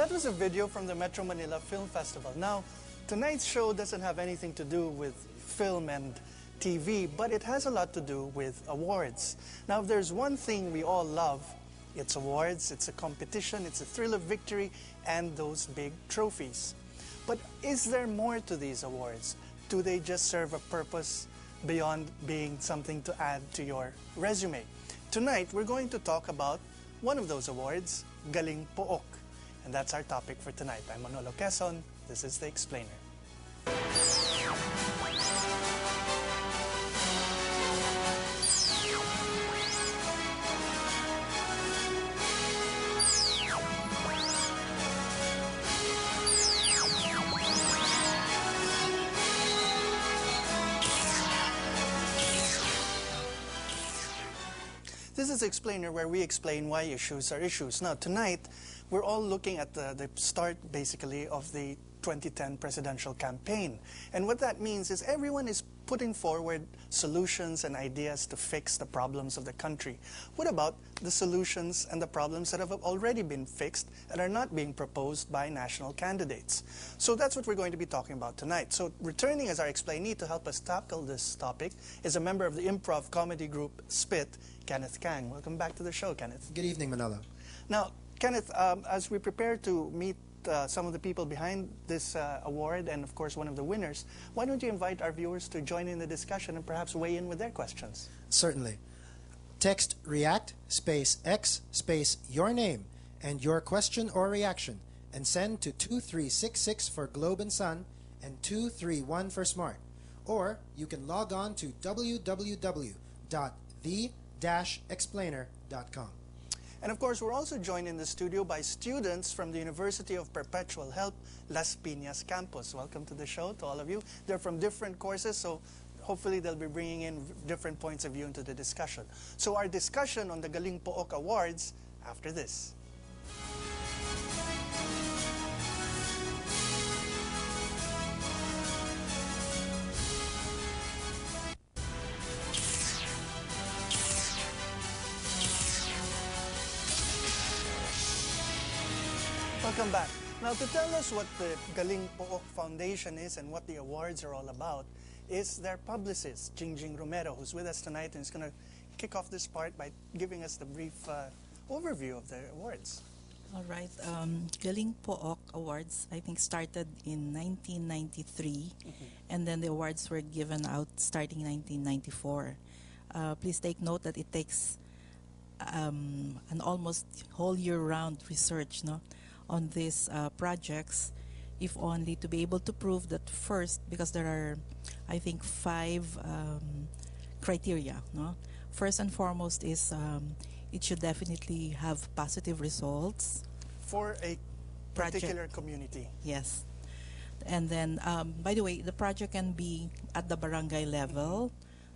That was a video from the Metro Manila Film Festival. Now, tonight's show doesn't have anything to do with film and TV, but it has a lot to do with awards. Now, if there's one thing we all love, it's awards, it's a competition, it's a thrill of victory, and those big trophies. But is there more to these awards? Do they just serve a purpose beyond being something to add to your resume? Tonight, we're going to talk about one of those awards, Galing Pook. And that's our topic for tonight. I'm Manolo Quezon. This is The Explainer. This is Explainer, where we explain why issues are issues. Now, tonight, we're all looking at the start, basically, of the 2010 presidential campaign. And what that means is everyone is putting forward solutions and ideas to fix the problems of the country. What about the solutions and the problems that have already been fixed and are not being proposed by national candidates? So that's what we're going to be talking about tonight. So returning as our explainee to help us tackle this topic is a member of the improv comedy group Spit, Kenneth Kang. Welcome back to the show, Kenneth. Good evening, Manolo. Now, Kenneth, as we prepare to meet some of the people behind this award and, of course, one of the winners, why don't you invite our viewers to join in the discussion and perhaps weigh in with their questions? Certainly. Text REACT space X space your name and your question or reaction and send to 2366 for Globe and Sun and 231 for Smart. Or you can log on to www.the-explainer.com. And of course, we're also joined in the studio by students from the University of Perpetual Help, Las Piñas campus. Welcome to the show to all of you. They're from different courses, so hopefully they'll be bringing in different points of view into the discussion. So our discussion on the Galing Pook Awards after this. Welcome back. Now, to tell us what the Galing Pook Foundation is and what the awards are all about is their publicist, Jingjing Romero, who's with us tonight and is going to kick off this part by giving us the brief overview of the awards. All right. Galing Pook Awards, I think, started in 1993, and then the awards were given out starting 1994. Please take note that it takes an almost whole year-round research, on these projects, if only to be able to prove that first, because there are, I think, 5 criteria. First and foremost is it should definitely have positive results. For a particular community. Yes. And then, by the way, the project can be at the barangay level,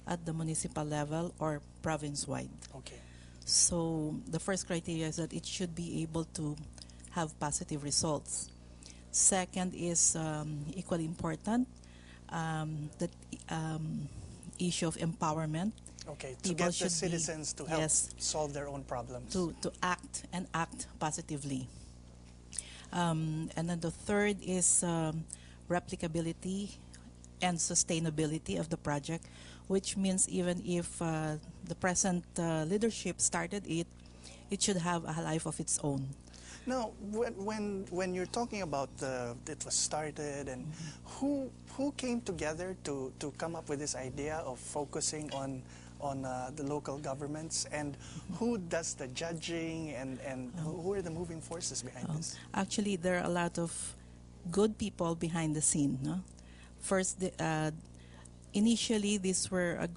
at the municipal level, or province-wide. Okay. So the first criteria is that it should be able to have positive results. Second is equally important, the issue of empowerment. Okay, to get the citizens to help solve their own problems. To act and act positively. And then the third is replicability and sustainability of the project, which means even if the present leadership started it, it should have a life of its own. Now, when you're talking about it was started and who came together to come up with this idea of focusing on the local governments, and who does the judging, and who are the moving forces behind this? Actually, there are a lot of good people behind the scene. First, initially, these were a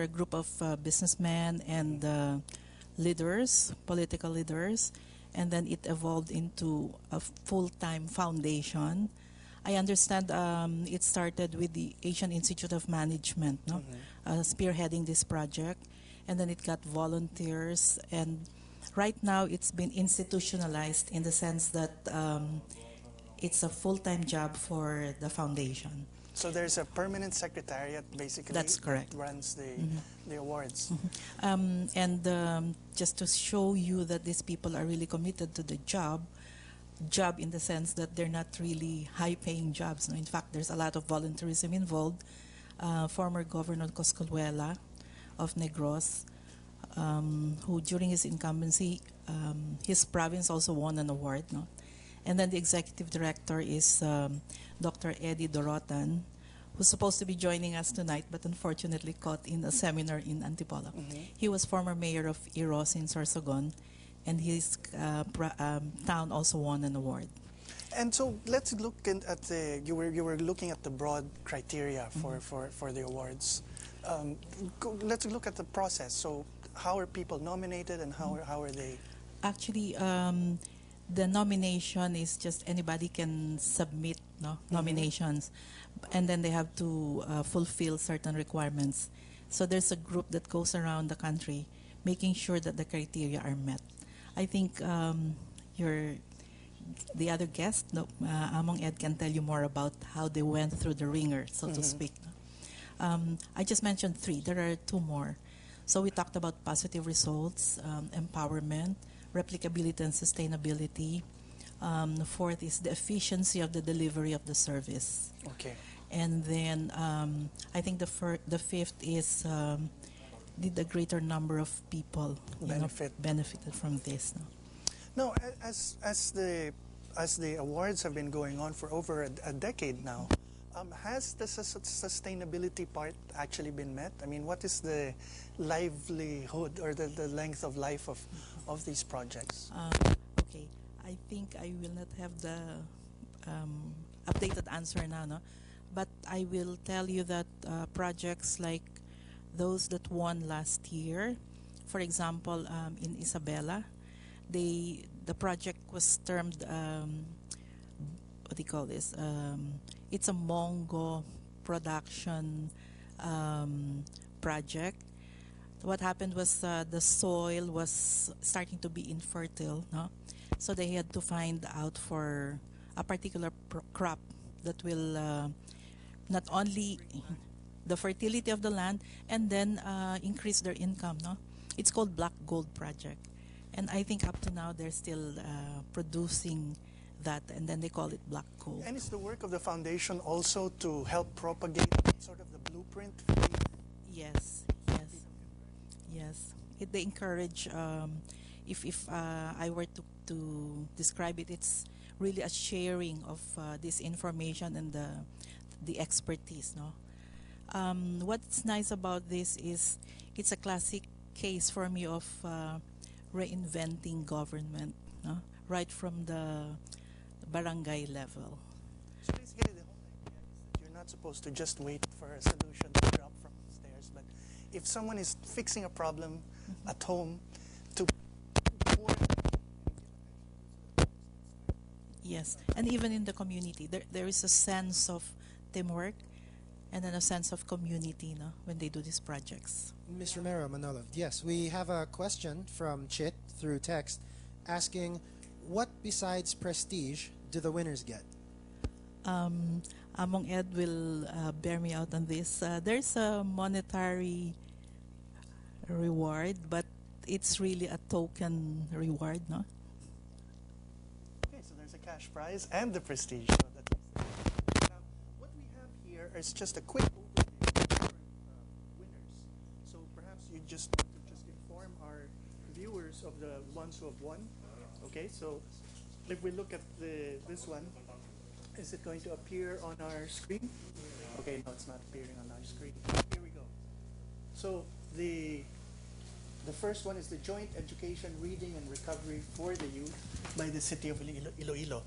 group of businessmen and leaders, political leaders. And then it evolved into a full-time foundation. I understand it started with the Asian Institute of Management, spearheading this project, and then it got volunteers, and right now it's been institutionalized in the sense that it's a full-time job for the foundation. So there's a permanent secretariat, basically. That's correct. That runs the awards. And just to show you that these people are really committed to the job, job in the sense that they're not really high-paying jobs. No? In fact, there's a lot of volunteerism involved. Former Governor Coscolluela of Negros, who during his incumbency, his province also won an award. No? And then the executive director is Dr. Eddie Dorotan, who's supposed to be joining us tonight, but unfortunately caught in a seminar in Antipolo. He was former mayor of Iros in Sorsogon, and his town also won an award. And so let's look at the, you were looking at the broad criteria for the awards. Let's look at the process. So how are people nominated and how are they? Actually, the nomination is just anybody can submit nominations, and then they have to fulfill certain requirements. So there's a group that goes around the country making sure that the criteria are met. I think the other guest, Among Ed, can tell you more about how they went through the ringer, so to speak. I just mentioned 3. There are 2 more. So we talked about positive results, empowerment, replicability and sustainability. The 4th is the efficiency of the delivery of the service. Okay. And then I think the 5th is did a greater number of people benefited from this. No? No, as the awards have been going on for over a decade now, has the sustainability part actually been met? I mean, what is the livelihood or the length of life of these projects? Okay, I think I will not have the updated answer now, no? But I will tell you that projects like those that won last year, for example, in Isabela, the project was termed, what do you call this? It's a Mongo production project. What happened was the soil was starting to be infertile, no? So they had to find out for a particular crop that will not only the fertility of the land and then increase their income, no? It's called Black Gold Project. And I think up to now they're still producing that, and then they call it Black Gold. And is the work of the foundation also to help propagate sort of the blueprint? Yes. They encourage, if I were to describe it, it's really a sharing of this information and the expertise, no? What's nice about this is it's a classic case for me of reinventing government, no? Right from the barangay level. So basically the whole idea is that you're not supposed to just wait for a solution to drop from the stairs, but if someone is fixing a problem at home, to Yes, and even in the community, there is a sense of teamwork and then a sense of community, no, when they do these projects. Ms. Romero Manolo, yes, we have a question from Chit through text asking, what besides prestige do the winners get? Among Ed will bear me out on this. There's a monetary reward, but it's really a token reward, no? Okay, so there's a cash prize and the prestige. So that's now, what we have here is just a quick overview of winners. So perhaps you just inform our viewers of the ones who have won. Okay, so if we look at this one, is it going to appear on our screen? Okay, no, it's not appearing on our screen. Here we go. So the first one is the Joint Education, Reading and Recovery for the Youth by the City of Iloilo.